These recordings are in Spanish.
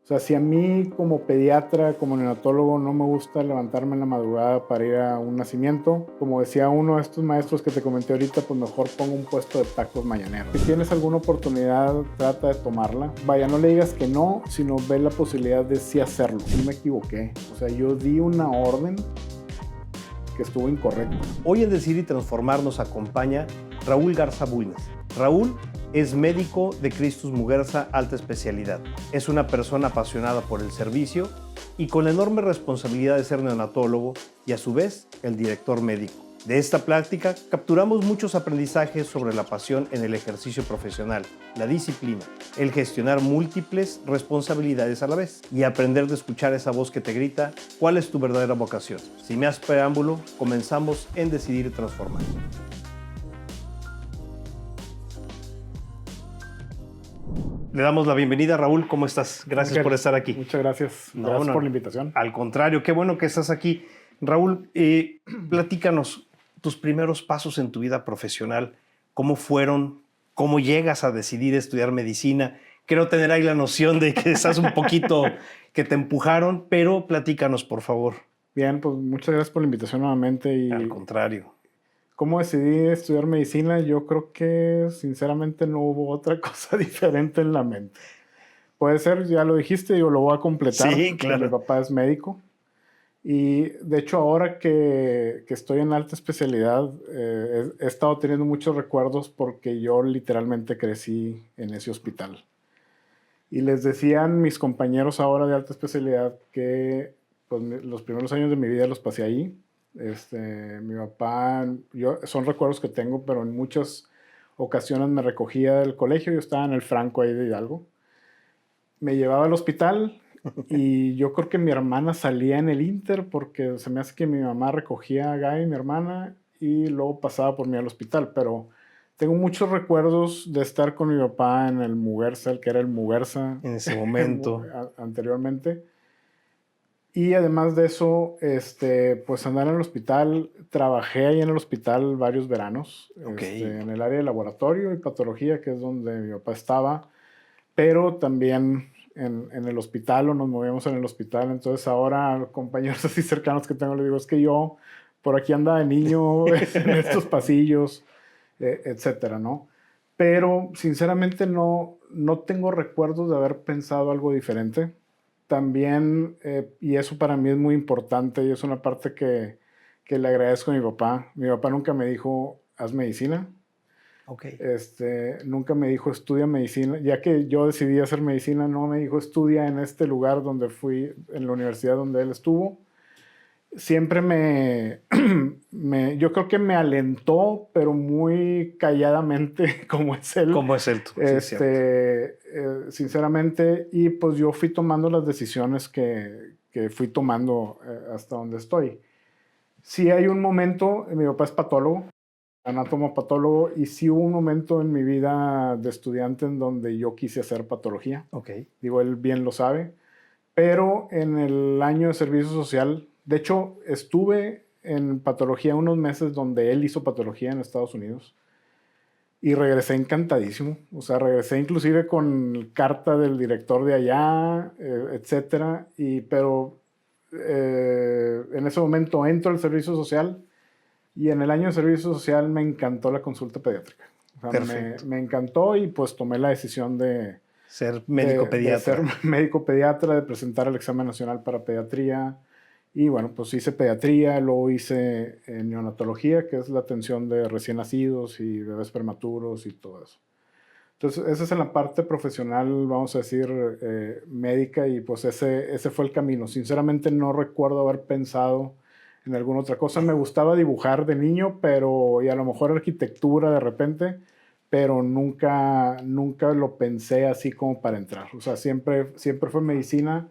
O sea, si a mí como pediatra, como neonatólogo, no me gusta levantarme en la madrugada para ir a un nacimiento, como decía uno de estos maestros que te comenté ahorita, pues mejor pongo un puesto de tacos mañaneros. Si tienes alguna oportunidad, trata de tomarla. Vaya, no le digas que no, sino ve la posibilidad de sí hacerlo. Sí me equivoqué. O sea, yo di una orden que estuvo incorrecta. Hoy en Decidir y Transformar nos acompaña Raúl Garza Bulnes. Raúl es médico de Christus Muguerza Alta Especialidad. Es una persona apasionada por el servicio y con la enorme responsabilidad de ser neonatólogo y a su vez el director médico. De esta plática capturamos muchos aprendizajes sobre la pasión en el ejercicio profesional, la disciplina, el gestionar múltiples responsabilidades a la vez y aprender de escuchar esa voz que te grita cuál es tu verdadera vocación. Sin más preámbulo, comenzamos en Decidir y Transformar. Le damos la bienvenida, Raúl. ¿Cómo estás? Gracias por estar aquí. Muchas gracias. Gracias por la invitación. Al contrario, qué bueno que estás aquí. Raúl, platícanos tus primeros pasos en tu vida profesional. ¿Cómo fueron? ¿Cómo llegas a decidir estudiar medicina? Quiero tener ahí la noción de que estás un poquito, que te empujaron, pero platícanos, por favor. Bien, pues muchas gracias por la invitación nuevamente. Y al contrario. ¿Cómo decidí estudiar medicina? Yo creo que sinceramente no hubo otra cosa diferente en la mente. Puede ser, ya lo dijiste, yo lo voy a completar. Sí, claro. Mi papá es médico. Y de hecho ahora que estoy en alta especialidad, he estado teniendo muchos recuerdos porque yo literalmente crecí en ese hospital. Y les decían mis compañeros ahora de alta especialidad que pues, los primeros años de mi vida los pasé ahí. Mi papá, son recuerdos que tengo, pero en muchas ocasiones me recogía del colegio. Yo estaba en el Franco ahí de Hidalgo. Me llevaba al hospital y yo creo que mi hermana salía en el Inter porque se me hace que mi mamá recogía a Gaby, mi hermana, y luego pasaba por mí al hospital. Pero tengo muchos recuerdos de estar con mi papá en el Muguerza, el que era el Muguerza en ese momento. anteriormente. Y además de eso, pues andar en el hospital, trabajé ahí en el hospital varios veranos, en el área de laboratorio y patología, que es donde mi papá estaba, pero también en el hospital, o nos movíamos en el hospital. Entonces ahora a los compañeros así cercanos que tengo les digo, es que yo por aquí andaba de niño en estos pasillos, etcétera, ¿no? Pero sinceramente no tengo recuerdos de haber pensado algo diferente. También, y eso para mí es muy importante y es una parte que le agradezco a mi papá. Mi papá nunca me dijo, haz medicina. Okay. Nunca me dijo, estudia medicina. Ya que yo decidí hacer medicina, no me dijo, estudia en este lugar donde fui, en la universidad donde él estuvo. Siempre yo creo que me alentó, pero muy calladamente, como es él. ¿Cómo es él? Sí, sinceramente, y pues yo fui tomando las decisiones que fui tomando hasta donde estoy. Sí hay un momento, mi papá es patólogo, anatomopatólogo, y sí hubo un momento en mi vida de estudiante en donde yo quise hacer patología. Okay. Digo, él bien lo sabe, pero en el año de servicio social, de hecho, estuve en patología unos meses donde él hizo patología en Estados Unidos y regresé encantadísimo. O sea, regresé inclusive con carta del director de allá, etcétera. Pero en ese momento entro al servicio social y en el año de servicio social me encantó la consulta pediátrica. O sea, me encantó y pues tomé la decisión de ser médico pediatra. De ser médico pediatra, de presentar el examen nacional para pediatría. Y bueno, pues hice pediatría, luego hice neonatología, que es la atención de recién nacidos y bebés prematuros y todo eso. Entonces, esa es en la parte profesional, vamos a decir, médica, y pues ese fue el camino. Sinceramente no recuerdo haber pensado en alguna otra cosa. Me gustaba dibujar de niño, y a lo mejor arquitectura de repente, pero nunca lo pensé así como para entrar. O sea, siempre fue medicina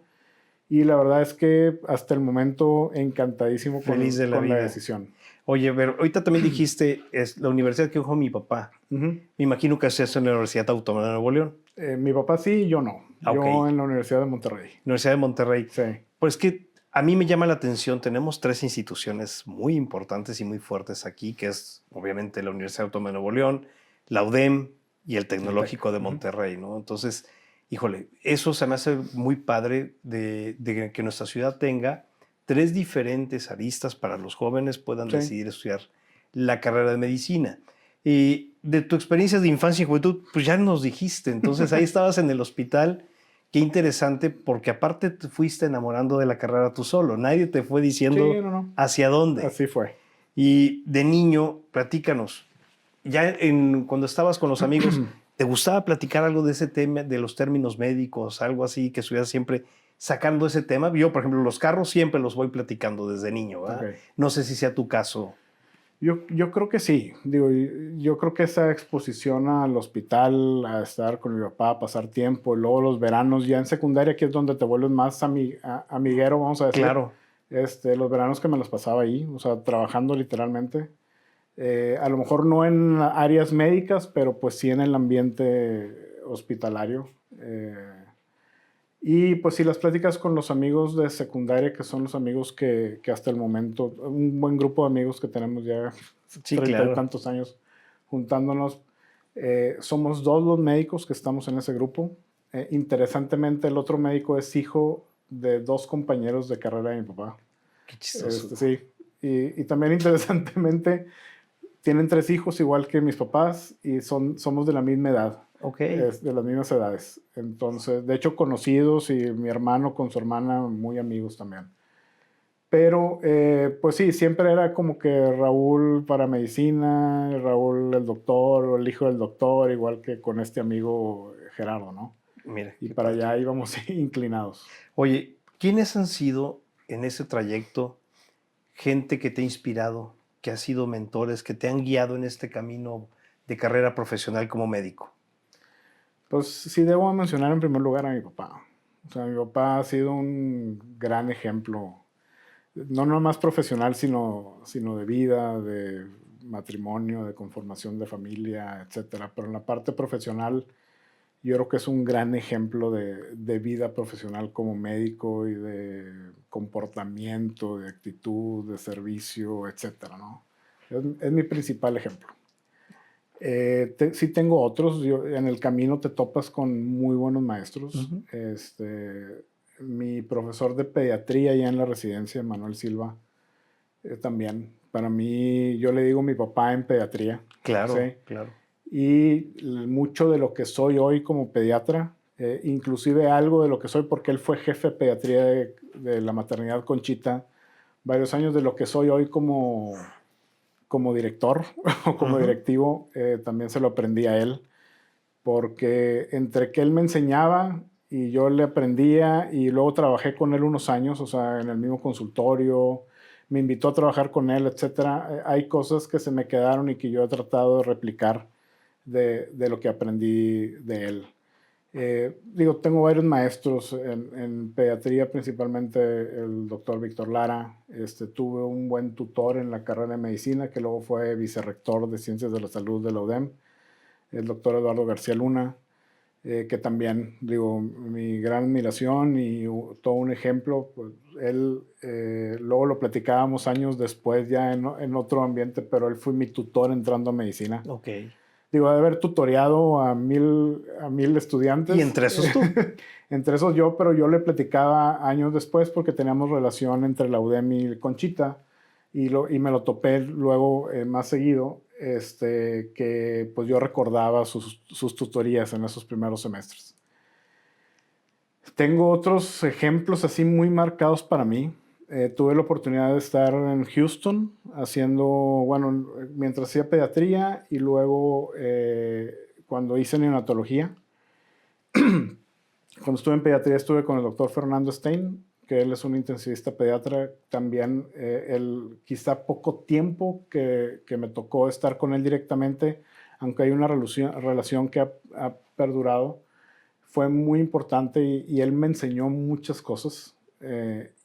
y la verdad es que hasta el momento encantadísimo con la decisión. Oye, pero ahorita también dijiste, es la universidad que dejó mi papá. Me imagino que es en la Universidad Autónoma de Nuevo León. Mi papá sí, yo no. Yo en la Universidad de Monterrey. Universidad de Monterrey. Sí. Pues que a mí me llama la atención, tenemos tres instituciones muy importantes y muy fuertes aquí, que es obviamente la Universidad Autónoma de Nuevo León, la UDEM y el Tecnológico de Monterrey, ¿no? Entonces, Híjole, eso se me hace muy padre de que nuestra ciudad tenga 3 diferentes aristas para los jóvenes puedan Sí. decidir estudiar la carrera de medicina. Y de tu experiencia de infancia y juventud, pues ya nos dijiste, entonces ahí estabas en el hospital. Qué interesante, porque aparte te fuiste enamorando de la carrera tú solo, nadie te fue Sí, diciendo no. hacia dónde. Así fue. Y de niño, platícanos, ya cuando estabas con los amigos, ¿te gustaba platicar algo de ese tema, de los términos médicos, algo así, que estuvieras siempre sacando ese tema? Yo, por ejemplo, los carros siempre los voy platicando desde niño, ¿verdad? Ok. No sé si sea tu caso. Yo creo que sí. Digo, yo creo que esa exposición al hospital, a estar con mi papá, a pasar tiempo, y luego los veranos ya en secundaria, que es donde te vuelves más amiguero, vamos a decir. Claro. Los veranos que me los pasaba ahí, o sea, trabajando literalmente. A lo mejor no en áreas médicas, pero pues sí en el ambiente hospitalario. Y pues sí, las pláticas con los amigos de secundaria, que son los amigos que hasta el momento, un buen grupo de amigos que tenemos ya Sí, 30 y claro. tantos años juntándonos. Somos 2 los médicos que estamos en ese grupo. Interesantemente, el otro médico es hijo de 2 compañeros de carrera de mi papá. Qué chistoso. Sí. Y también interesantemente, tienen 3 hijos igual que mis papás y somos de la misma edad. Ok. De las mismas edades. Entonces, de hecho, conocidos y mi hermano con su hermana, muy amigos también. Pero, pues sí, siempre era como que Raúl para medicina, Raúl el doctor o el hijo del doctor, igual que con este amigo Gerardo, ¿no? Mira, Y qué para padre. allá íbamos inclinados. Oye, ¿quiénes han sido en ese trayecto gente que te ha inspirado, que ha sido mentores, que te han guiado en este camino de carrera profesional como médico? Pues sí, debo mencionar en primer lugar a mi papá. O sea, mi papá ha sido un gran ejemplo, no nomás profesional, sino de vida, de matrimonio, de conformación de familia, etcétera. Pero en la parte profesional, yo creo que es un gran ejemplo de vida profesional como médico y de comportamiento, de actitud, de servicio, etcétera, ¿no? Es mi principal ejemplo. Sí tengo otros. En el camino te topas con muy buenos maestros. Ujú. Mi profesor de pediatría ya en la residencia, Manuel Silva, también. Para mí, yo le digo mi papá en pediatría. Claro, ¿sí? claro. Y mucho de lo que soy hoy como pediatra, inclusive algo de lo que soy, porque él fue jefe de pediatría de la maternidad Conchita, varios años de lo que soy hoy como director o como Ujú. directivo, también se lo aprendí a él, porque entre que él me enseñaba y yo le aprendía y luego trabajé con él unos años, o sea, en el mismo consultorio, me invitó a trabajar con él, etcétera. Hay cosas que se me quedaron y que yo he tratado de replicar de lo que aprendí de él. Tengo varios maestros en pediatría, principalmente el doctor Víctor Lara. Tuve un buen tutor en la carrera de medicina, que luego fue vicerrector de Ciencias de la Salud de la UDEM, el doctor Eduardo García Luna, que también, mi gran admiración y todo un ejemplo. Pues, él, luego lo platicábamos años después, ya en otro ambiente, pero él fue mi tutor entrando a medicina. Ok. De haber tutoreado a mil estudiantes. Y entre esos tú. Entre esos yo, pero yo le platicaba años después porque teníamos relación entre la UDEM y Conchita y me lo topé luego más seguido, que pues yo recordaba sus tutorías en esos primeros semestres. Tengo otros ejemplos así muy marcados para mí. Tuve la oportunidad de estar en Houston mientras hacía pediatría y luego cuando hice neonatología. Cuando estuve en pediatría estuve con el doctor Fernando Stein, que él es un intensivista pediatra. También quizá poco tiempo que me tocó estar con él directamente, aunque hay una relación que ha perdurado, fue muy importante y él me enseñó muchas cosas.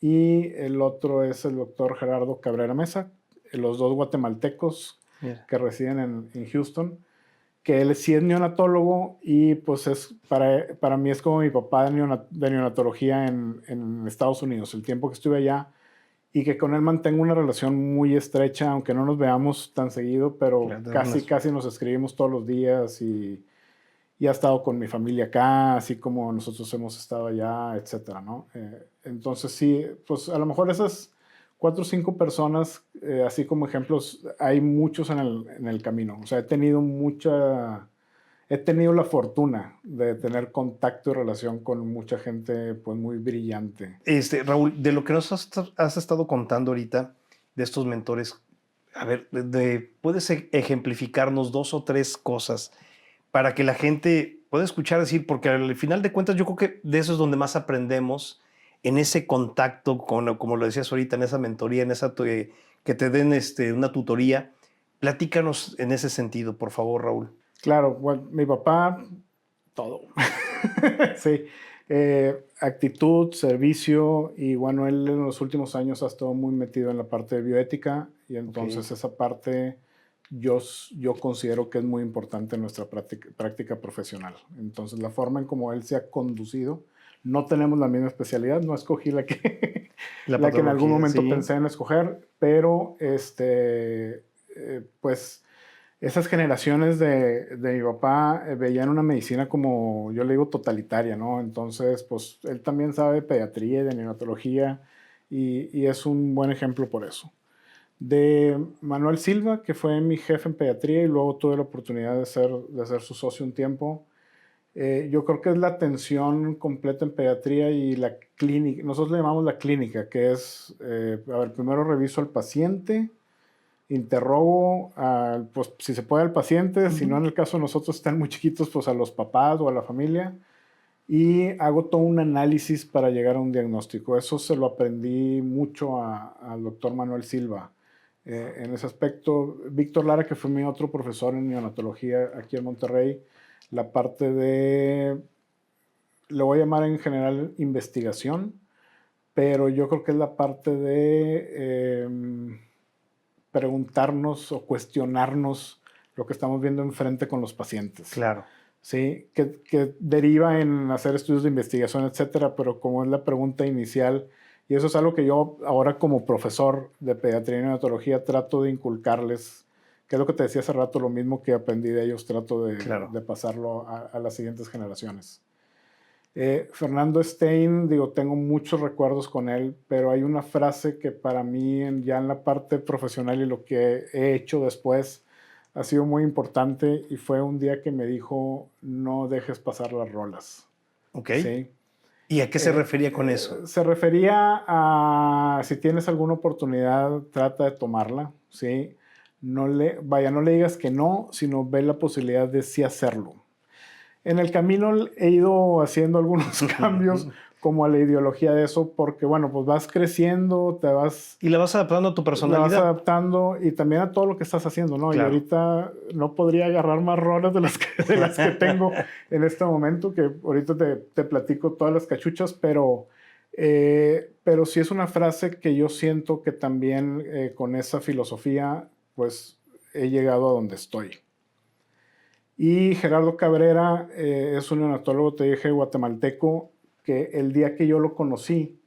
Y el otro es el doctor Gerardo Cabrera Mesa, los 2 guatemaltecos Mira. que residen en Houston, que él sí es neonatólogo y pues para mí es como mi papá de neonatología en Estados Unidos, el tiempo que estuve allá, y que con él mantengo una relación muy estrecha, aunque no nos veamos tan seguido, pero Claro, casi nos escribimos todos los días y y ha estado con mi familia acá, así como nosotros hemos estado allá, etcétera, ¿no? Entonces sí, pues a lo mejor esas 4 o 5 personas, así como ejemplos, hay muchos en el camino. O sea, he tenido la fortuna de tener contacto y relación con mucha gente pues muy brillante. Raúl, de lo que nos has estado contando ahorita, de estos mentores, a ver, ¿puedes ejemplificarnos 2 o 3 cosas para que la gente pueda escuchar decir? Porque al final de cuentas yo creo que de eso es donde más aprendemos, en ese contacto, como lo decías ahorita, en esa mentoría, que te den una tutoría. Platícanos en ese sentido, por favor, Raúl. Claro, bueno, mi papá, todo. Sí, actitud, servicio y bueno, él en los últimos años ha estado muy metido en la parte de bioética y entonces Ok. esa parte yo considero que es muy importante en nuestra práctica profesional. Entonces la forma en cómo él se ha conducido, no tenemos la misma especialidad, no escogí la que, La la que en algún patología, momento sí. pensé en escoger, pero pues esas generaciones de mi papá veían una medicina como, yo le digo, totalitaria, ¿no? Entonces, pues él también sabe de pediatría y de neonatología y es un buen ejemplo por eso. De Manuel Silva, que fue mi jefe en pediatría y luego tuve la oportunidad de ser su socio un tiempo. Yo creo que es la atención completa en pediatría y la clínica. Nosotros le llamamos la clínica, que es, a ver, primero reviso al paciente, interrogo, pues si se puede al paciente, si no en el caso de nosotros están muy chiquitos, pues a los papás o a la familia, y hago todo un análisis para llegar a un diagnóstico. Eso se lo aprendí mucho al doctor Manuel Silva. En ese aspecto, Víctor Lara, que fue mi otro profesor en neonatología aquí en Monterrey, la parte de, le voy a llamar en general investigación, pero yo creo que es la parte de preguntarnos o cuestionarnos lo que estamos viendo enfrente con los pacientes. Claro. ¿Sí? Que deriva en hacer estudios de investigación, etcétera, pero como es la pregunta inicial, y eso es algo que yo ahora como profesor de pediatría y neonatología trato de inculcarles, que es lo que te decía hace rato, lo mismo que aprendí de ellos, trato Claro. de pasarlo a las siguientes generaciones. Fernando Stein, digo, tengo muchos recuerdos con él, pero hay una frase que para mí ya en la parte profesional y lo que he hecho después ha sido muy importante y fue un día que me dijo, no dejes pasar las rolas. Ok. ¿Sí? ¿Y a qué se refería con eso? Se refería a si tienes alguna oportunidad, trata de tomarla, ¿sí? No le digas que no, sino ve la posibilidad de sí hacerlo. En el camino he ido haciendo algunos cambios como a la ideología de eso, porque bueno, pues vas creciendo, Y la vas adaptando a tu la vas personalidad. adaptando y también a todo lo que estás haciendo, ¿no? Claro. Y ahorita no podría agarrar más rolas de las que tengo en este momento, que ahorita te platico todas las cachuchas, pero sí es una frase que yo siento que también con esa filosofía, pues he llegado a donde estoy. Y Gerardo Cabrera es un neonatólogo, te dije, guatemalteco, que el día que yo lo conocí,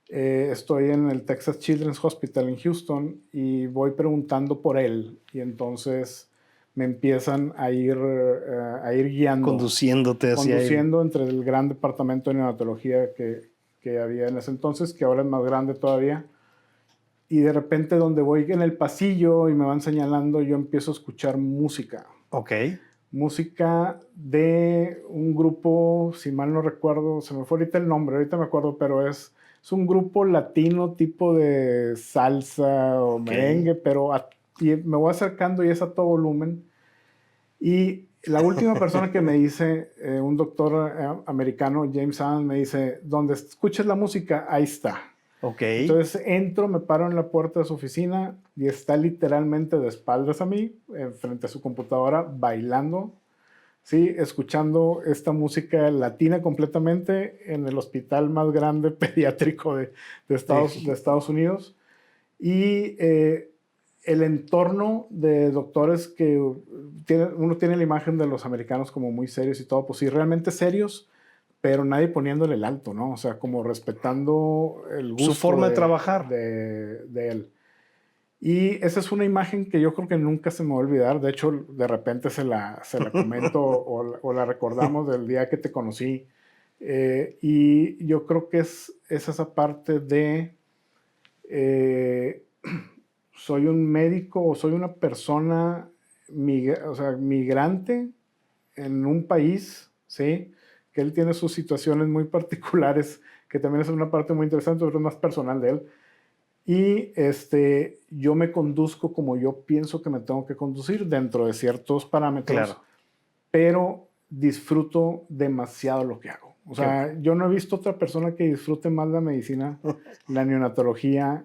estoy en el Texas Children's Hospital en Houston y voy preguntando por él. Y entonces me empiezan a ir guiando. Conduciéndote hacia conduciendo entre el gran departamento de neonatología que había en ese entonces, que ahora es más grande todavía. Y de repente donde voy en el pasillo y me van señalando, yo empiezo a escuchar música. Ok. Música de un grupo, si mal no recuerdo, se me fue ahorita el nombre, ahorita me acuerdo, pero es un grupo latino tipo de salsa o merengue, pero y me voy acercando y es a todo volumen. Y la última persona que me dice, un doctor americano, James Allen, me dice, donde escuches la música, ahí está. Ok. Entonces entro, me paro en la puerta de su oficina y está literalmente de espaldas a mí, frente a su computadora, bailando, ¿sí? Escuchando esta música latina completamente en el hospital más grande pediátrico de Estados Unidos. Y el entorno de doctores que uno tiene la imagen de los americanos como muy serios y todo, pues sí, realmente serios, pero nadie poniéndole el alto, ¿no? O sea, como respetando el gusto su forma de trabajar. de él. Y esa es una imagen que yo creo que nunca se me va a olvidar. De hecho, de repente se la comento o la recordamos del día que te conocí. Y yo creo que es esa parte de eh, soy un médico o soy una persona o sea, migrante en un país, ¿sí? Que él tiene sus situaciones muy particulares, que también es una parte muy interesante, pero es más personal de él. Y yo me conduzco como yo pienso que me tengo que conducir dentro de ciertos parámetros, Claro. pero disfruto demasiado lo que hago. O sea, yo no he visto otra persona que disfrute más la medicina, la neonatología,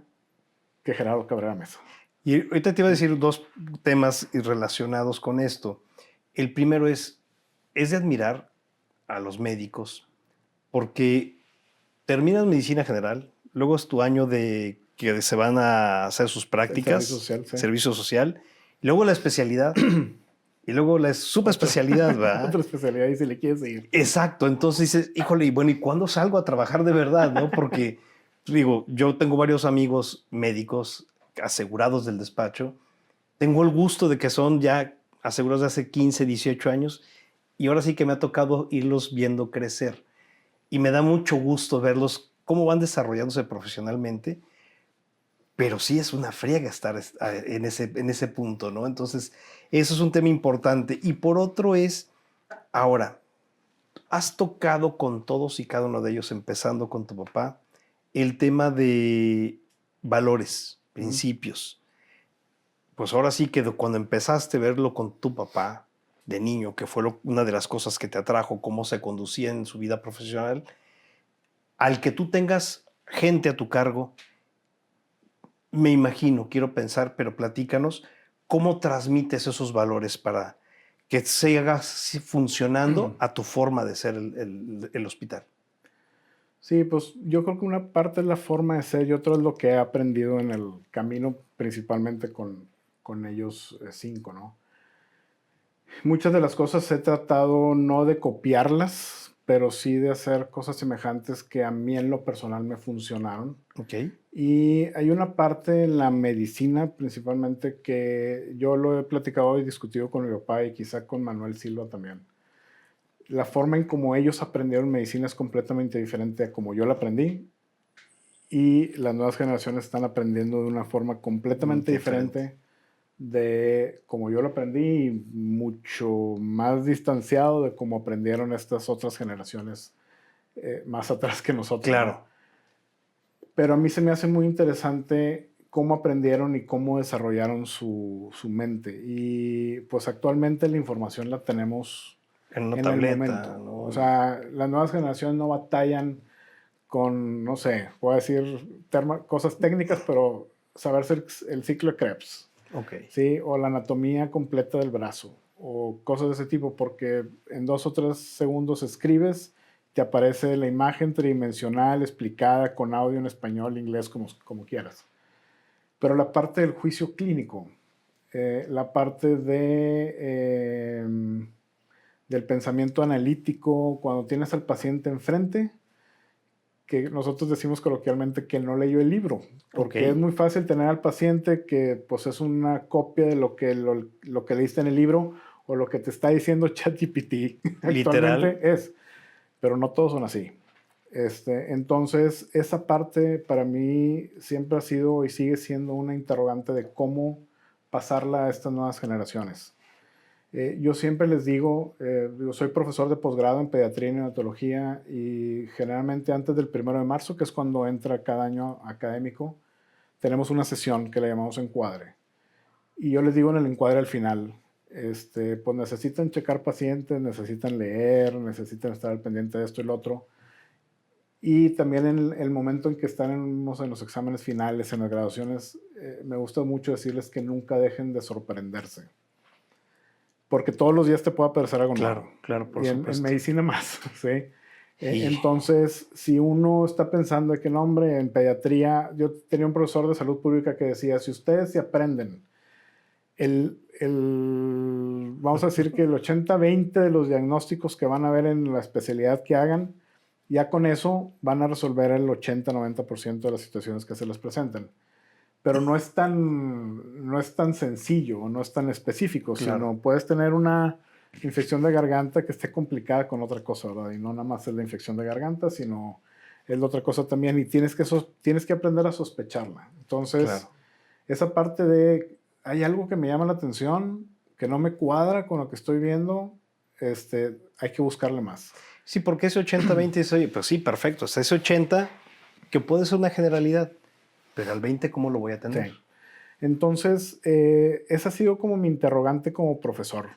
que Gerardo Cabrera Mesa. Y ahorita te iba a decir dos temas relacionados con esto. El primero es de admirar a los médicos porque terminas medicina general, luego es tu año de que se van a hacer sus prácticas, Servicio social, sí. servicio social, y luego la especialidad, y luego la subespecialidad, ¿verdad? Otra especialidad y si le quieres seguir. Exacto, entonces dices, híjole, y bueno, ¿y cuándo salgo a trabajar de verdad, no? Porque, digo, yo tengo varios amigos médicos asegurados del despacho, tengo el gusto de que son ya asegurados de hace 15, 18 años, y ahora sí que me ha tocado irlos viendo crecer. Y me da mucho gusto verlos cómo van desarrollándose profesionalmente, pero sí es una friega estar en ese punto, ¿no? Entonces, eso es un tema importante. Y por otro es, ahora, has tocado con todos y cada uno de ellos, empezando con tu papá, el tema de valores, principios. Pues ahora sí que cuando empezaste a verlo con tu papá de niño, que fue una de las cosas que te atrajo, cómo se conducía en su vida profesional, al que tú tengas gente a tu cargo, me imagino, quiero pensar, pero platícanos, ¿cómo transmites esos valores para que siga funcionando a tu forma de ser el hospital? Sí, pues yo creo que una parte es la forma de ser y otra es lo que he aprendido en el camino, principalmente con ellos cinco, ¿no? Muchas de las cosas he tratado no de copiarlas, pero sí de hacer cosas semejantes que a mí en lo personal me funcionaron. Ok. Y hay una parte en la medicina principalmente que yo lo he platicado y discutido con mi papá y quizá con Manuel Silva también. La forma en cómo ellos aprendieron medicina es completamente diferente a como yo la aprendí y las nuevas generaciones están aprendiendo de una forma completamente diferente de como yo lo aprendí y mucho más distanciado de cómo aprendieron estas otras generaciones más atrás que nosotros. Claro. ¿No? Pero a mí se me hace muy interesante cómo aprendieron y cómo desarrollaron su mente. Y pues actualmente la información la tenemos En una en tableta, el momento. ¿no? O sea, las nuevas generaciones no batallan con, no sé, voy a decir cosas técnicas, pero saber el ciclo de Krebs. Ok. ¿Sí? O la anatomía completa del brazo, o cosas de ese tipo, porque en 2 o 3 segundos escribes, te aparece la imagen tridimensional explicada con audio en español, inglés, como quieras. Pero la parte del juicio clínico, la parte del pensamiento analítico, cuando tienes al paciente enfrente, que nosotros decimos coloquialmente que no leyó el libro, porque Ok. es muy fácil tener al paciente que pues es una copia de lo que leíste en el libro o lo que te está diciendo ChatGPT Literal. actualmente es, pero no todos son así. Entonces, esa parte para mí siempre ha sido y sigue siendo una interrogante de cómo pasarla a estas nuevas generaciones. Yo siempre les digo, soy profesor de posgrado en pediatría y neonatología y generalmente antes del 1 de marzo, que es cuando entra cada año académico, tenemos una sesión que le llamamos encuadre. Y yo les digo en el encuadre al final, pues necesitan checar pacientes, necesitan leer, necesitan estar al pendiente de esto y lo otro. Y también en el momento en que están en los exámenes finales, en las graduaciones, me gusta mucho decirles que nunca dejen de sorprenderse. Porque todos los días te puede aparecer algo nuevo. Claro, claro, por y supuesto. en medicina más, ¿sí? Y- Entonces, si uno está pensando que no, hombre, en pediatría, yo tenía un profesor de salud pública que decía, si ustedes se aprenden vamos a decir que el 80-20 de los diagnósticos que van a ver en la especialidad que hagan, ya con eso van a resolver el 80-90% de las situaciones que se les presenten. pero no es tan sencillo, no es tan específico, Claro. sino puedes tener una infección de garganta que esté complicada con otra cosa, ¿verdad? Y no nada más es la infección de garganta, sino es la otra cosa también, y tienes que aprender a sospecharla. Entonces, Claro. esa parte de, hay algo que me llama la atención, que no me cuadra con lo que estoy viendo, hay que buscarle más. Sí, porque ese 80-20 es, oye, pues sí, perfecto. O sea, ese 80 que puede ser una generalidad, pero al 20, ¿cómo lo voy a tener? Sí. Entonces, esa ha sido como mi interrogante como profesor.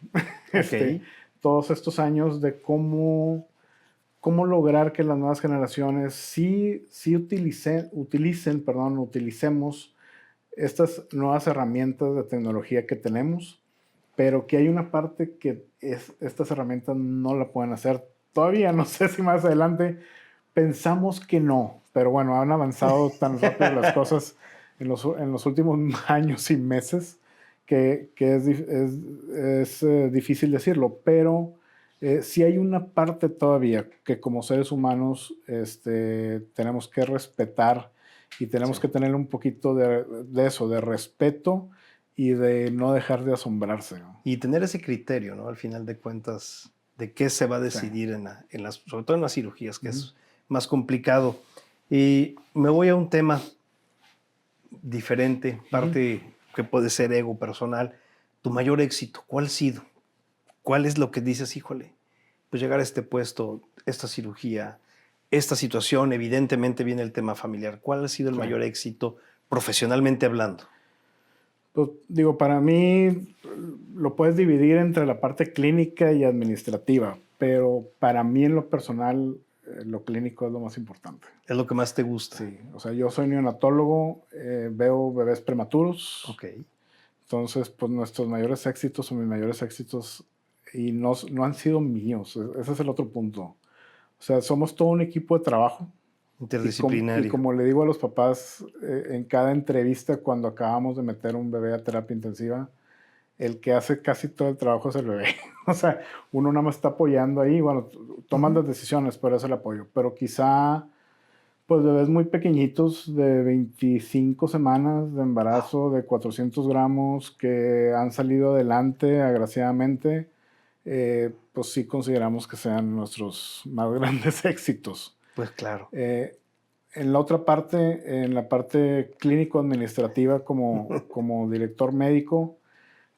Ok. Todos estos años de cómo lograr que las nuevas generaciones sí utilicemos estas nuevas herramientas de tecnología que tenemos, pero que hay una parte que estas herramientas no la pueden hacer. Todavía no sé si más adelante pensamos que no, pero bueno, han avanzado tan rápido las cosas en los últimos años y meses que es difícil decirlo, pero sí hay una parte todavía que como seres humanos tenemos que respetar y tenemos Sí. que tener un poquito de eso, de respeto y de no dejar de asombrarse, ¿no? Y tener ese criterio, ¿no? Al final de cuentas, de qué se va a Sí. decidir sobre todo en las cirugías, que Ujú. es más complicado. Y me voy a un tema diferente, parte que puede ser ego personal. Tu mayor éxito, ¿cuál ha sido? ¿Cuál es lo que dices, híjole, pues llegar a este puesto, esta cirugía, esta situación, evidentemente viene el tema familiar? ¿Cuál ha sido el Sí. mayor éxito profesionalmente hablando? Pues digo, para mí lo puedes dividir entre la parte clínica y administrativa, pero para mí en lo personal lo clínico es lo más importante. ¿Es lo que más te gusta? Sí, o sea, yo soy neonatólogo, veo bebés prematuros, Ok. entonces pues nuestros mayores éxitos o mis mayores éxitos y no han sido míos, ese es el otro punto. O sea, somos todo un equipo de trabajo. Y Interdisciplinario. como le digo a los papás en cada entrevista cuando acabamos de meter un bebé a terapia intensiva, el que hace casi todo el trabajo es el bebé. O sea, uno nada más está apoyando ahí, bueno, toman las decisiones, pero es el apoyo. Pero quizá, pues bebés muy pequeñitos de 25 semanas de embarazo, de 400 gramos, que han salido adelante agraciadamente, pues sí consideramos que sean nuestros más grandes éxitos. Pues claro. En la otra parte, en la parte clínico-administrativa como director médico,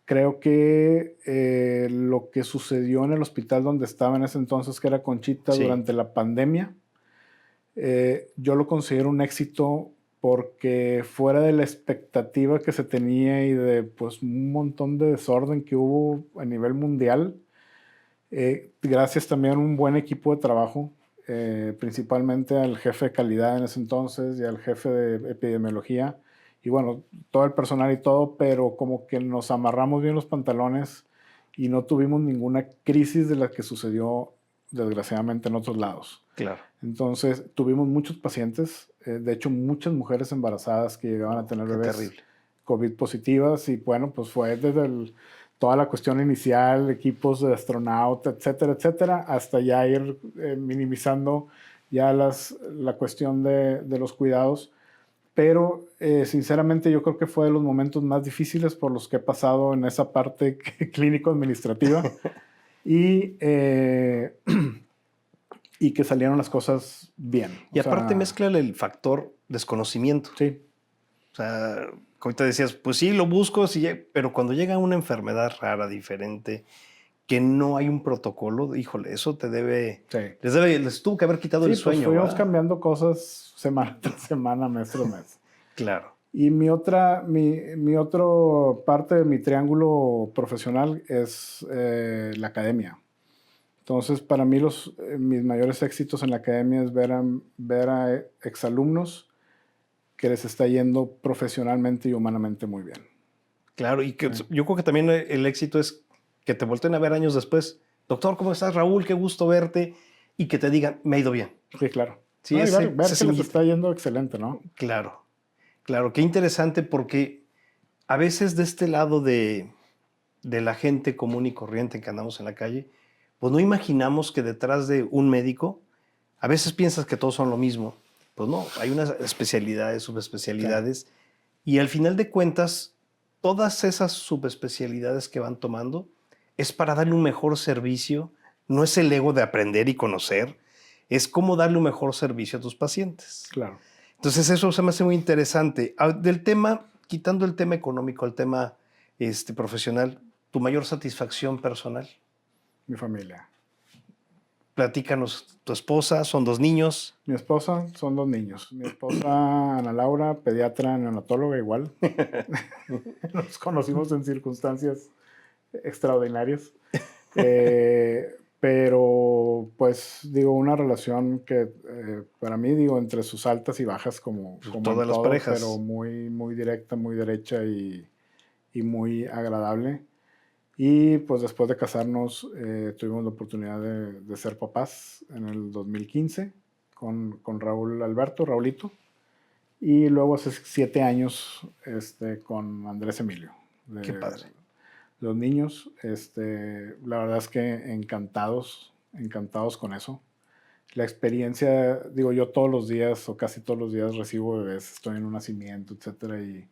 creo que lo que sucedió en el hospital donde estaba en ese entonces, que era Conchita, Sí. durante la pandemia, yo lo considero un éxito porque fuera de la expectativa que se tenía y de pues un montón de desorden que hubo a nivel mundial, gracias también a un buen equipo de trabajo, principalmente al jefe de calidad en ese entonces y al jefe de epidemiología, y bueno, todo el personal y todo, pero como que nos amarramos bien los pantalones y no tuvimos ninguna crisis de la que sucedió desgraciadamente en otros lados. Claro. Entonces, tuvimos muchos pacientes, de hecho, muchas mujeres embarazadas que llegaban a tener Qué bebés terrible. COVID positivas, y bueno, pues fue desde toda la cuestión inicial, equipos de astronauta, etcétera, etcétera, hasta ya ir minimizando ya la cuestión de los cuidados. Pero sinceramente yo creo que fue de los momentos más difíciles por los que he pasado en esa parte clínico-administrativa y, y que salieron las cosas bien. Y O aparte sea, mezcla el factor desconocimiento. sí, O sea, como te decías, pues sí, lo busco, sí, pero cuando llega una enfermedad rara, diferente, que no hay un protocolo, híjole, eso te debe, sí. les tuvo que haber quitado Sí, el pues sueño, fuimos ¿verdad? cambiando cosas semana tras semana, mes tras mes. Claro. Y mi otra parte de mi triángulo profesional es la academia. Entonces, para mí mis mayores éxitos en la academia es ver a exalumnos que les está yendo profesionalmente y humanamente muy bien. Claro, y que Sí. yo creo que también el éxito es que te volteen a ver años después. Doctor, ¿cómo estás, Raúl? Qué gusto verte. Y que te digan, me ha ido bien. Sí, claro. Sí, No, y ver esa que les semillita. está yendo excelente, ¿no? Claro, claro, qué interesante porque a veces de este lado de la gente común y corriente que andamos en la calle, pues no imaginamos que detrás de un médico, a veces piensas que todos son lo mismo. Pues no, hay unas especialidades, subespecialidades Y al final de cuentas, todas esas subespecialidades que van tomando es para darle un mejor servicio. No es el ego de aprender y conocer, es cómo darle un mejor servicio a tus pacientes. Claro. Entonces eso se me hace muy interesante. Del tema, quitando el tema económico, el tema profesional, tu mayor satisfacción personal. Mi familia. Platícanos, tu esposa, son 2 niños. Mi esposa, son 2 niños. Mi esposa, Ana Laura, pediatra neonatóloga igual. Nos conocimos en circunstancias extraordinarias. Pero, pues, digo, una relación que para mí, digo, entre sus altas y bajas, como Todas las parejas. pero muy, muy directa, muy derecha y muy agradable. Y pues después de casarnos tuvimos la oportunidad de ser papás en el 2015 con Raúl Alberto, Raulito. Y luego hace 7 años con Andrés Emilio. Qué padre. Los niños, la verdad es que encantados con eso. La experiencia, digo, yo todos los días o casi todos los días recibo bebés, estoy en un nacimiento, etcétera, y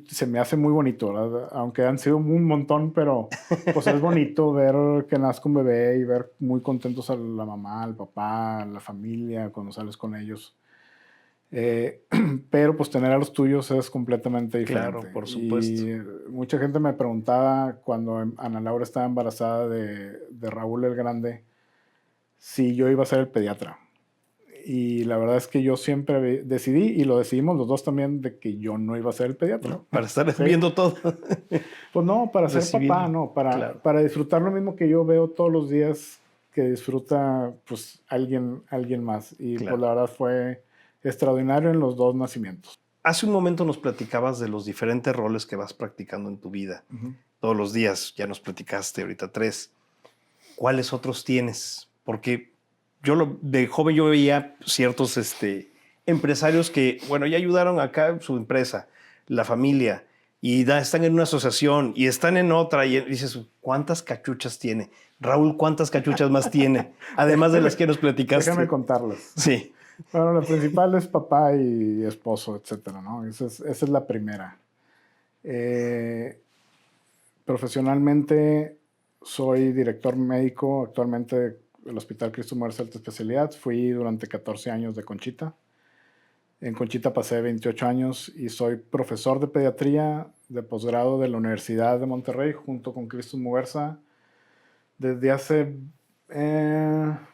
se me hace muy bonito, ¿verdad? Aunque han sido un montón, pero pues es bonito ver que nazca un bebé y ver muy contentos a la mamá, al papá, a la familia cuando sales con ellos. Pero pues tener a los tuyos es completamente diferente. Claro, por supuesto. Y mucha gente me preguntaba cuando Ana Laura estaba embarazada de Raúl el Grande si yo iba a ser el pediatra. Y la verdad es que yo siempre decidí, y lo decidimos los dos también, de que yo no iba a ser el pediatra. No, para estar viendo todo. Pues no, para ser papá, no, para disfrutar lo mismo que yo veo todos los días que disfruta pues alguien más. Y pues la verdad fue extraordinario en los 2 nacimientos. Hace un momento nos platicabas de los diferentes roles que vas practicando en tu vida. Todos los días, ya nos platicaste ahorita 3. ¿Cuáles otros tienes? Porque de joven yo veía ciertos empresarios que, bueno, ya ayudaron acá su empresa, la familia, y están en una asociación y están en otra, y dices, ¿cuántas cachuchas tiene? Raúl, ¿cuántas cachuchas más tiene? Además de las que nos platicaste. Déjame contarlas. Sí. Bueno, la principal es papá y esposo, etcétera, ¿no? Esa es la primera. Profesionalmente soy director médico actualmente del Hospital Cristo Mujerza Alta Especialidad. Fui durante 14 años de Conchita. En Conchita pasé 28 años y soy profesor de pediatría de posgrado de la Universidad de Monterrey junto con Cristo Mujerza desde hace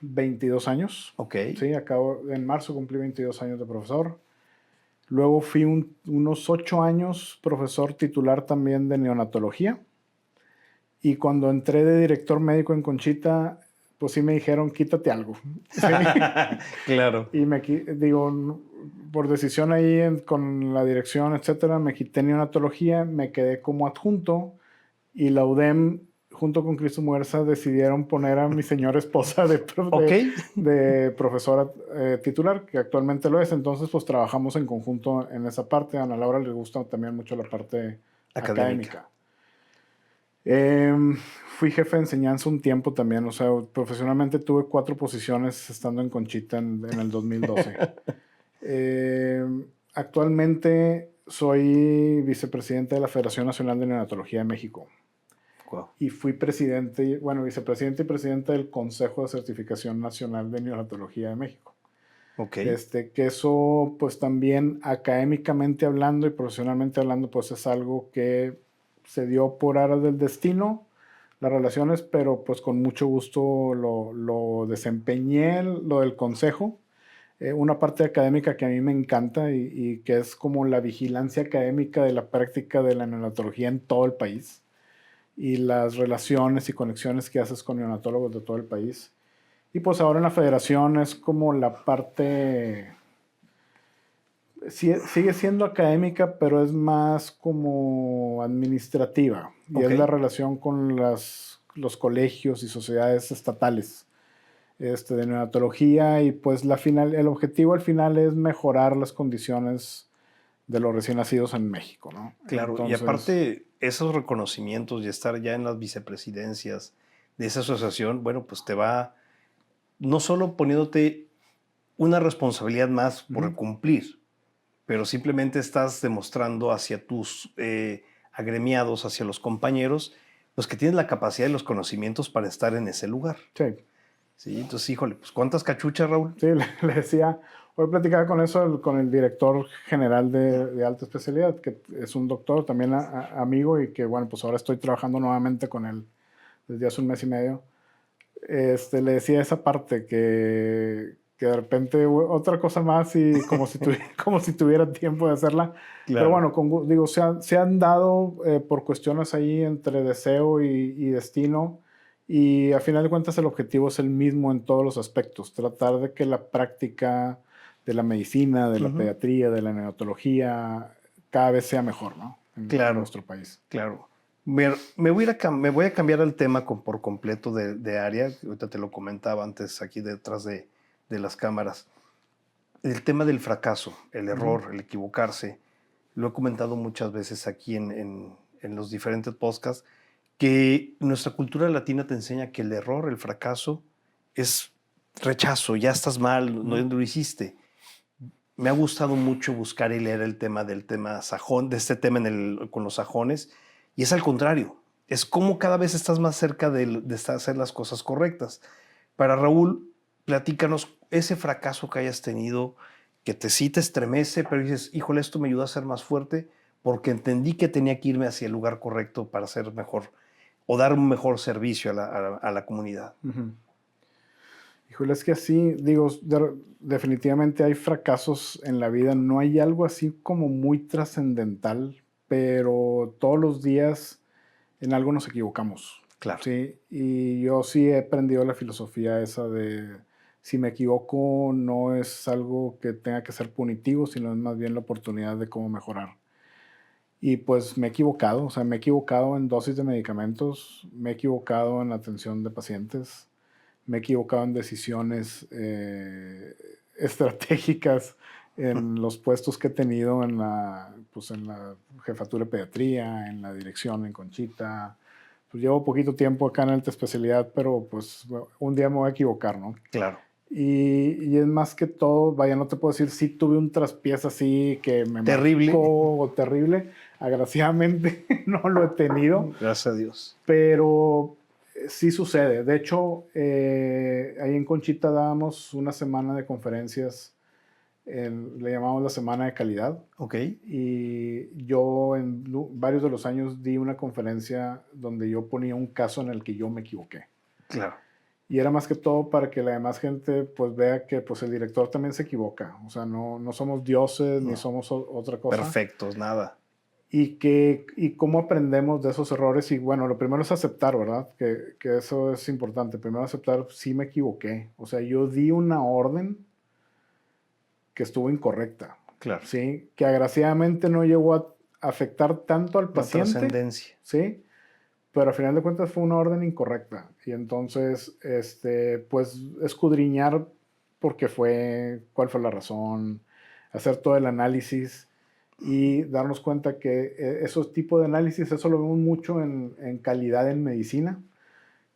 22 años. Ok. Sí, en marzo cumplí 22 años de profesor. Luego fui unos 8 años profesor titular también de neonatología. Y cuando entré de director médico en Conchita, pues sí me dijeron, quítate algo. ¿Sí? Claro. Y digo, por decisión ahí con la dirección, etcétera, me quité neonatología, me quedé como adjunto y la UDEM junto con Cristo Mujerza decidieron poner a mi señora esposa de profesora titular, que actualmente lo es. Entonces, pues trabajamos en conjunto en esa parte. A Ana Laura le gusta también mucho la parte académica. Fui jefe de enseñanza un tiempo también. O sea, profesionalmente tuve 4 posiciones estando en Conchita en el 2012. Actualmente soy vicepresidente de la Federación Nacional de Neonatología de México. Wow. Y fui vicepresidente y presidente del Consejo de Certificación Nacional de Neonatología de México. Okay. Que eso, pues también académicamente hablando y profesionalmente hablando, pues es algo que se dio por aras del destino, las relaciones, pero pues con mucho gusto lo desempeñé, lo del consejo. Una parte académica que a mí me encanta y que es como la vigilancia académica de la práctica de la neonatología en todo el país y las relaciones y conexiones que haces con neonatólogos de todo el país. Y pues ahora en la federación es como la parte, sigue siendo académica, pero es más como administrativa. Y es la relación con los colegios y sociedades estatales de neonatología. Y pues el objetivo al final es mejorar las condiciones de los recién nacidos en México, ¿no? Claro, entonces, y aparte esos reconocimientos y estar ya en las vicepresidencias de esa asociación, bueno, pues te va no solo poniéndote una responsabilidad más por cumplir, pero simplemente estás demostrando hacia tus agremiados, hacia los compañeros, pues que tienes la capacidad y los conocimientos para estar en ese lugar. Sí. Sí, entonces, híjole, pues ¿cuántas cachuchas, Raúl? Sí, le decía, hoy platicaba con eso, con el director general de alta especialidad, que es un doctor, también amigo, y que bueno, pues ahora estoy trabajando nuevamente con él desde hace un mes y medio. Le decía esa parte que de repente otra cosa más y como si, como si tuviera tiempo de hacerla. Claro. Pero bueno, digo, se han dado por cuestiones ahí entre deseo y destino, y a final de cuentas el objetivo es el mismo en todos los aspectos, tratar de que la práctica de la medicina, de la pediatría, de la neonatología, cada vez sea mejor, ¿no? En nuestro país. Claro. Me voy a cambiar el tema por completo de área. Ahorita te lo comentaba antes aquí detrás de las cámaras. El tema del fracaso, el error, el equivocarse. Lo he comentado muchas veces aquí en los diferentes podcasts, que nuestra cultura latina te enseña que el error, el fracaso, es rechazo, ya estás mal, no lo hiciste. Me ha gustado mucho buscar y leer el tema sajón, de este tema con los sajones, y es al contrario, es como cada vez estás más cerca de hacer las cosas correctas. Para Raúl, platícanos ese fracaso que hayas tenido, que sí te estremece, pero dices, híjole, esto me ayudó a ser más fuerte porque entendí que tenía que irme hacia el lugar correcto para ser mejor o dar un mejor servicio a la comunidad. Híjole, es que así, digo, definitivamente hay fracasos en la vida. No hay algo así como muy trascendental, pero todos los días en algo nos equivocamos. Claro. Sí, y yo sí he aprendido la filosofía esa de si me equivoco no es algo que tenga que ser punitivo, sino es más bien la oportunidad de cómo mejorar. Y pues me he equivocado, o sea, me he equivocado en dosis de medicamentos, me he equivocado en la atención de pacientes, me he equivocado en decisiones estratégicas en los puestos que he tenido en la jefatura de pediatría, en la dirección en Conchita. Pues llevo poquito tiempo acá en alta especialidad, pero pues un día me voy a equivocar, ¿no? Claro. Y es más que todo, vaya, no te puedo decir si tuve un traspiés así que me terrible marcó o terrible. Agraciadamente no lo he tenido. Gracias a Dios. Pero sí sucede. De hecho, ahí en Conchita dábamos una semana de conferencias, le llamamos la Semana de Calidad. Ok. Y yo en varios de los años di una conferencia donde yo ponía un caso en el que yo me equivoqué. Claro. Y era más que todo para que la demás gente pues vea que pues el director también se equivoca. O sea, no somos dioses ni somos otra cosa. Perfectos, nada. Y cómo aprendemos de esos errores. Y bueno, lo primero es aceptar, ¿verdad? Que eso es importante. Primero aceptar, sí me equivoqué. O sea, yo di una orden que estuvo incorrecta. Claro. Sí, que agraciadamente no llegó a afectar tanto al paciente. La trascendencia. Sí, pero al final de cuentas fue una orden incorrecta. Y entonces, pues escudriñar por qué fue, cuál fue la razón, hacer todo el análisis y darnos cuenta que esos tipos de análisis, eso lo vemos mucho en calidad en medicina,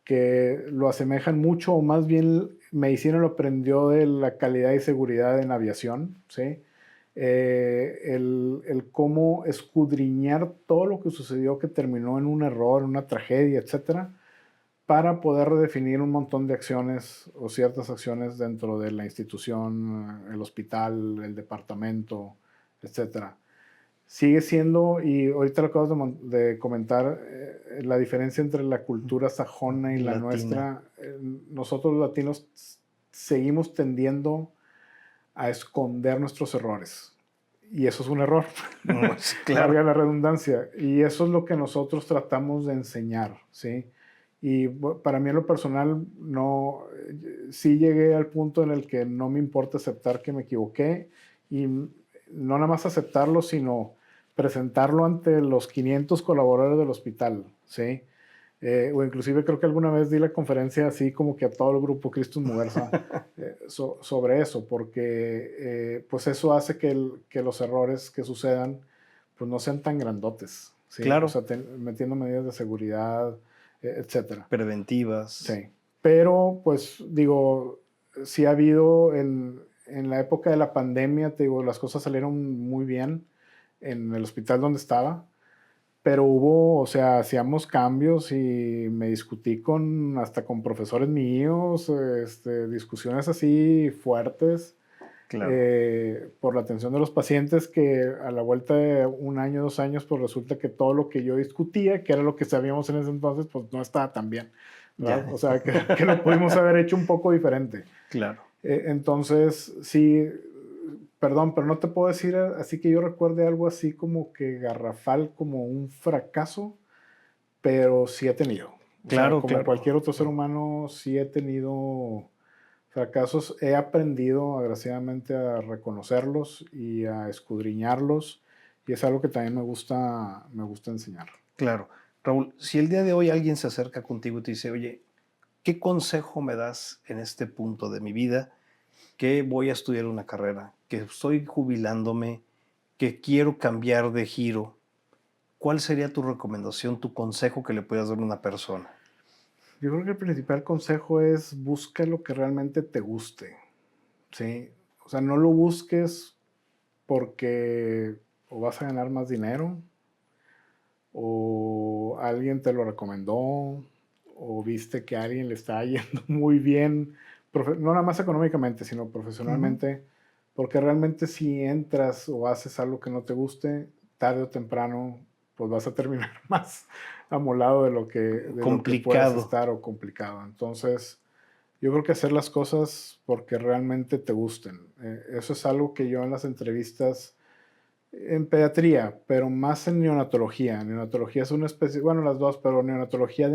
que lo asemejan mucho, o más bien medicina lo aprendió de la calidad y seguridad en aviación, ¿sí? El cómo escudriñar todo lo que sucedió que terminó en un error, una tragedia, etcétera, para poder redefinir un montón de acciones o ciertas acciones dentro de la institución, el hospital, el departamento, etcétera. Sigue siendo, y ahorita lo acabas de comentar, la diferencia entre la cultura sajona y la nuestra. Nosotros los latinos seguimos tendiendo a esconder nuestros errores. Y eso es un error. Claro. Valga la redundancia. Y eso es lo que nosotros tratamos de enseñar, ¿sí? Y para mí en lo personal, sí llegué al punto en el que no me importa aceptar que me equivoqué, y no nada más aceptarlo, sino presentarlo ante los 500 colaboradores del hospital, ¿sí? O inclusive creo que alguna vez di la conferencia así como que a todo el grupo Christus Muguerza sobre eso, porque pues eso hace que los errores que sucedan pues no sean tan grandotes, ¿sí? Claro. O sea, metiendo medidas de seguridad, etcétera. Preventivas. Sí. Pero pues digo, sí ha habido en la época de la pandemia, te digo, las cosas salieron muy bien en el hospital donde estaba, pero hubo, o sea, hacíamos cambios y me discutí hasta con profesores míos, discusiones así fuertes Claro. por la atención de los pacientes, que a la vuelta de 1 año, 2 años, pues resulta que todo lo que yo discutía, que era lo que sabíamos en ese entonces, pues no estaba tan bien, ¿verdad? Ya. O sea, que lo pudimos haber hecho un poco diferente. Claro. Entonces, sí, perdón, pero no te puedo decir así que yo recuerde algo así como que garrafal, como un fracaso, pero sí he tenido. O sea, Claro, como claro. cualquier otro ser humano, sí he tenido fracasos. He aprendido, agraciadamente, a reconocerlos y a escudriñarlos, y es algo que también me gusta enseñar. Claro. Raúl, si el día de hoy alguien se acerca contigo y te dice, oye, ¿qué consejo me das en este punto de mi vida? Que voy a estudiar una carrera, que estoy jubilándome, que quiero cambiar de giro. ¿Cuál sería tu recomendación, tu consejo que le puedas dar a una persona? Yo creo que el principal consejo es busca lo que realmente te guste, ¿sí? O sea, no lo busques porque o vas a ganar más dinero, o alguien te lo recomendó, o viste que a alguien le está yendo muy bien, no nada más económicamente, sino Ujú. profesionalmente, porque realmente si entras o haces algo que no te guste, tarde o temprano, pues vas a terminar más amolado de lo que puedes Complicado. estar, o complicado. Entonces, yo creo que hacer las cosas porque realmente te gusten. Eso es algo que yo en las entrevistas, en pediatría, pero más en neonatología. Neonatología es una especie, bueno, las dos, pero neonatología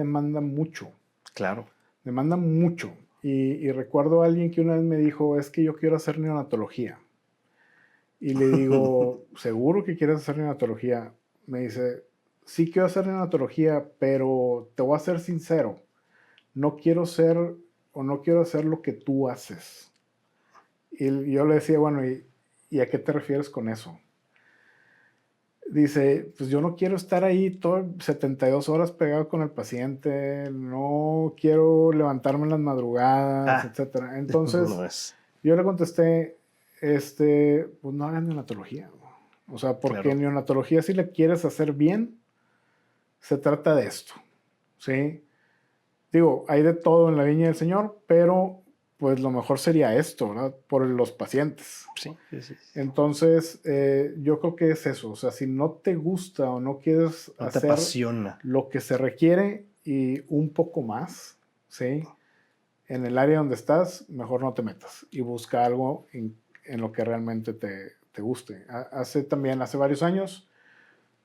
Claro. demanda mucho. Y recuerdo a alguien que una vez me dijo, es que yo quiero hacer neonatología. Y le digo, ¿seguro que quieres hacer neonatología? Me dice, sí quiero hacer neonatología, pero te voy a ser sincero, no quiero ser o no quiero hacer lo que tú haces. Y yo le decía, bueno, ¿y a qué te refieres con eso? Dice, pues yo no quiero estar ahí todo 72 horas pegado con el paciente, no quiero levantarme en las madrugadas, Ah, etcétera. no Entonces, es. yo le contesté, pues no hagan neonatología. O sea, porque Claro. neonatología, si la quieres hacer bien, se trata de esto, ¿sí? Digo, hay de todo en la viña del Señor, pero pues lo mejor sería esto, ¿verdad? Por los pacientes. Sí, sí, sí. Entonces, yo creo que es eso. O sea, si no te gusta o no quieres No te hacer apasiona. lo que se requiere y un poco más, ¿sí? En el área donde estás, mejor no te metas y busca algo en lo que realmente te guste. Hace varios años,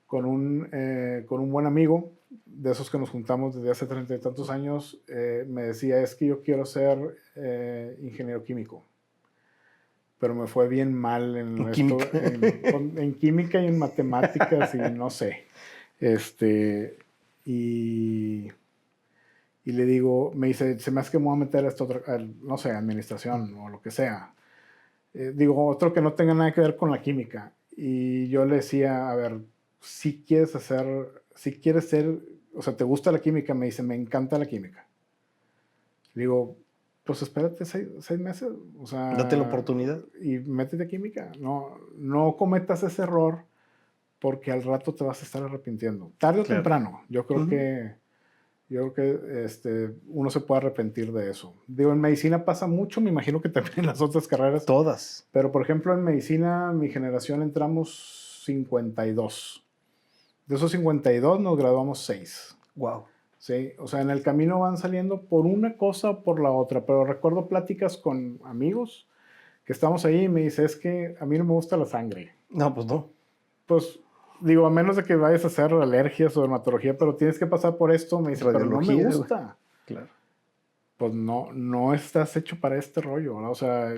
con un buen amigo, de esos que nos juntamos desde hace 30 y tantos años, me decía, es que yo quiero ser ingeniero químico, pero me fue bien mal En en química. esto, en química y en matemáticas y no sé. Este, y, y le digo, me dice, se me hace que me voy a meter a esto, no sé, administración o lo que sea. Digo, otro que no tenga nada que ver con la química. Y yo le decía, a ver, si quieres ser, o sea, ¿te gusta la química? Me dice, me encanta la química. Digo, pues espérate 6 meses, o Date la sea, oportunidad. y métete a química. No cometas ese error porque al rato te vas a estar arrepintiendo. Tarde o Claro. temprano, Ujú. yo creo que uno se puede arrepentir de eso. Digo, en medicina pasa mucho, me imagino que también en las otras carreras, Todas. pero por ejemplo en medicina, mi generación entramos 52. De esos 52 nos graduamos 6. Wow. Sí, o sea, en el camino van saliendo por una cosa o por la otra, pero recuerdo pláticas con amigos que estamos ahí y me dice, es que a mí no me gusta la sangre. No, pues no. Pues digo, a menos de que vayas a hacer alergias o dermatología, pero tienes que pasar por esto, me dice, pero no me Radiología, güey. gusta. Claro. Pues no estás hecho para este rollo, ¿no? O sea,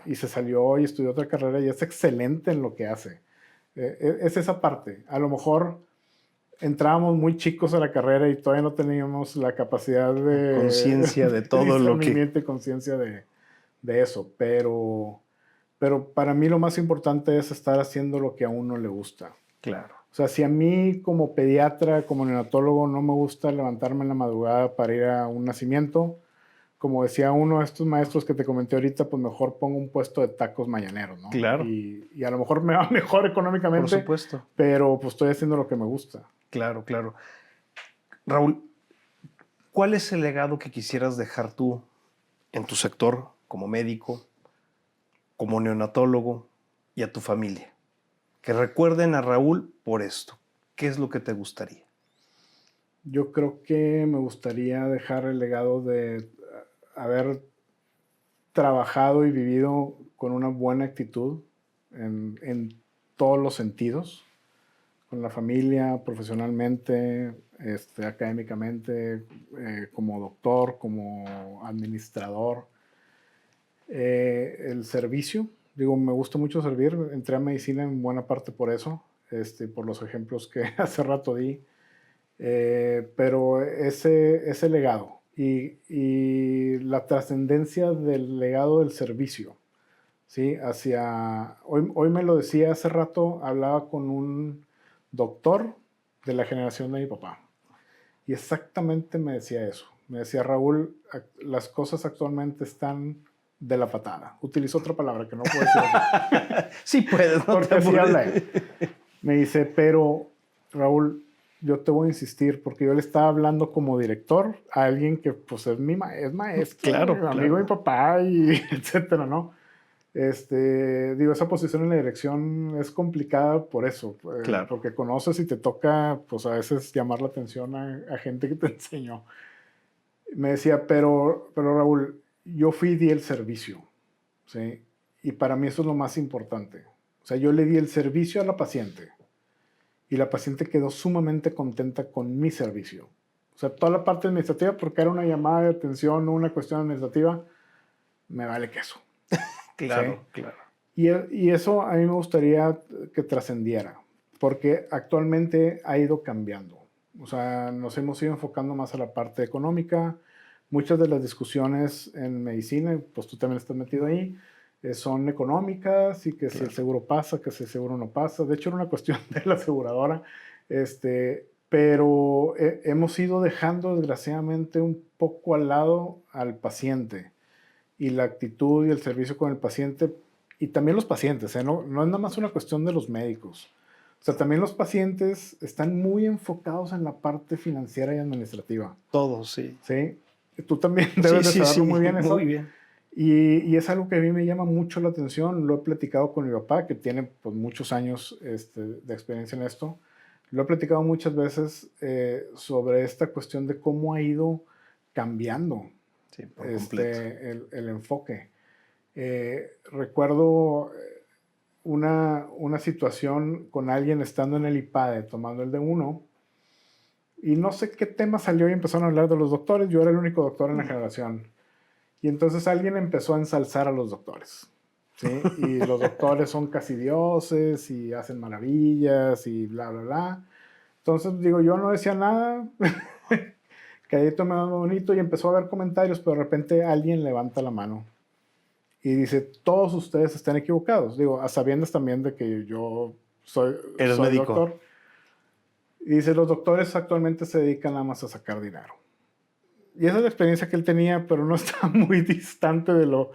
y se salió y estudió otra carrera y es excelente en lo que hace. Es esa parte. A lo mejor entrábamos muy chicos a la carrera y todavía no teníamos la capacidad Conciencia de de todo lo que. discernimiento y conciencia de eso, pero para mí lo más importante es estar haciendo lo que a uno le gusta. Claro. O sea, si a mí como pediatra, como neonatólogo, no me gusta levantarme en la madrugada para ir a un nacimiento, como decía uno de estos maestros que te comenté ahorita, pues mejor pongo un puesto de tacos mañaneros, ¿no? Claro. Y a lo mejor me va mejor económicamente. Por supuesto. Pero pues estoy haciendo lo que me gusta. Claro, claro. Raúl, ¿cuál es el legado que quisieras dejar tú en tu sector como médico, como neonatólogo y a tu familia? Que recuerden a Raúl por esto. ¿Qué es lo que te gustaría? Yo creo que me gustaría dejar el legado de haber trabajado y vivido con una buena actitud en todos los sentidos, con la familia, profesionalmente, académicamente, como doctor, como administrador. El servicio, digo, me gusta mucho servir, entré a medicina en buena parte por eso, por los ejemplos que hace rato di, pero ese legado y la trascendencia del legado del servicio, ¿sí? Hoy me lo decía hace rato, hablaba con un doctor de la generación de mi papá y exactamente me decía eso, me decía: Raúl, las cosas actualmente están de la patada. Utilizó otra palabra que no puedo decir aquí. Sí puedes, no Porque te así apures. habla él. Me dice: pero Raúl, yo te voy a insistir, porque yo le estaba hablando como director a alguien que pues es maestro, Claro, mi amigo claro. de mi papá, y etcétera, ¿no? Digo, esa posición en la dirección es complicada por eso, Claro. porque conoces y te toca, pues a veces llamar la atención a gente que te enseñó. Me decía: pero Raúl, yo fui y di el servicio, ¿sí? Y para mí eso es lo más importante. O sea, yo le di el servicio a la paciente y la paciente quedó sumamente contenta con mi servicio. O sea, toda la parte administrativa, porque era una llamada de atención o una cuestión administrativa, me vale queso. Claro, ¿sí? claro. Y eso a mí me gustaría que trascendiera, porque actualmente ha ido cambiando. O sea, nos hemos ido enfocando más a la parte económica. Muchas de las discusiones en medicina, pues tú también estás metido ahí, son económicas y que si el seguro pasa, que si el seguro no pasa. De hecho, era una cuestión de la aseguradora. Pero hemos ido dejando, desgraciadamente, un poco al lado al paciente y la actitud y el servicio con el paciente y también los pacientes, no es nada más una cuestión de los médicos. O sea, también los pacientes están muy enfocados en la parte financiera y administrativa. Todo, sí. ¿Sí? Tú también debes de saberlo muy bien eso. Muy bien. Y es algo que a mí me llama mucho la atención. Lo he platicado con mi papá, que tiene pues, muchos años de experiencia en esto. Lo he platicado muchas veces sobre esta cuestión de cómo ha ido cambiando Sí, por completo. el enfoque. Recuerdo una situación con alguien estando en el IPADE tomando el D1 y no sé qué tema salió y empezaron a hablar de los doctores. Yo era el único doctor en la generación y entonces alguien empezó a ensalzar a los doctores, ¿sí? Y los doctores son casi dioses y hacen maravillas y bla, bla, bla. Entonces digo, yo no decía nada, calladito, me bonito, y empezó a haber comentarios, pero de repente alguien levanta la mano y dice: todos ustedes están equivocados. Digo, a sabiendas también de que yo soy médico. doctor. Y dice: los doctores actualmente se dedican nada más a sacar dinero. Y esa es la experiencia que él tenía, pero no está muy distante de lo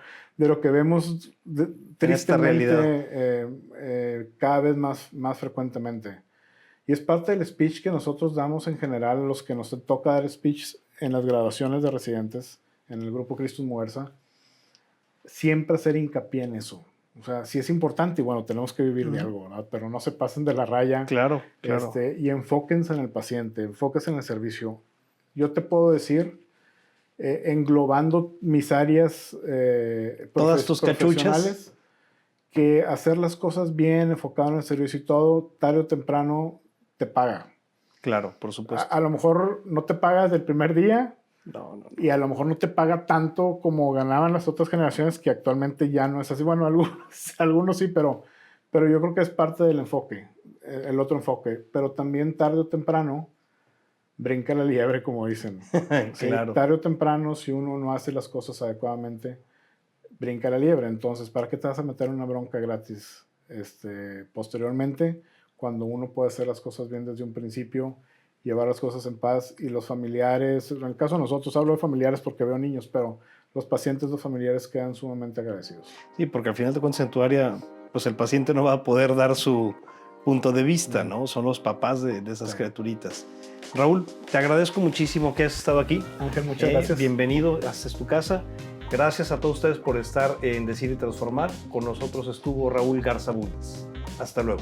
que vemos tristemente cada vez más frecuentemente. Y es parte del speech que nosotros damos en general, los que nos toca dar speech en las graduaciones de residentes, en el grupo Christus Muguerza, siempre hacer hincapié en eso. O sea, sí es importante y bueno, tenemos que vivir de algo, ¿verdad? Pero no se pasen de la raya. Claro, claro. Y enfóquense en el paciente, enfóquense en el servicio. Yo te puedo decir, englobando mis áreas todas tus cachuchas, que hacer las cosas bien, enfocado en el servicio y todo, tarde o temprano te paga. Claro, por supuesto. A lo mejor no te pagas del primer día. No. Y a lo mejor no te paga tanto como ganaban las otras generaciones, que actualmente ya no es así. Bueno, algunos sí, pero yo creo que es parte del enfoque, el otro enfoque. Pero también tarde o temprano brinca la liebre, como dicen. Claro. Tarde o temprano, si uno no hace las cosas adecuadamente, brinca la liebre. Entonces, ¿para qué te vas a meter en una bronca gratis posteriormente, cuando uno puede hacer las cosas bien desde un principio, llevar las cosas en paz y los familiares? En el caso de nosotros, hablo de familiares porque veo niños, pero los pacientes, los familiares quedan sumamente agradecidos. Sí, porque al final de cuentas en tu área, pues el paciente no va a poder dar su punto de vista, ¿no? Son los papás de esas criaturitas. Raúl, te agradezco muchísimo que hayas estado aquí. Ángel, muchas gracias. Bienvenido, esta es tu casa. Gracias a todos ustedes por estar en Decir y Transformar. Con nosotros estuvo Raúl Garza Bulnes. Hasta luego.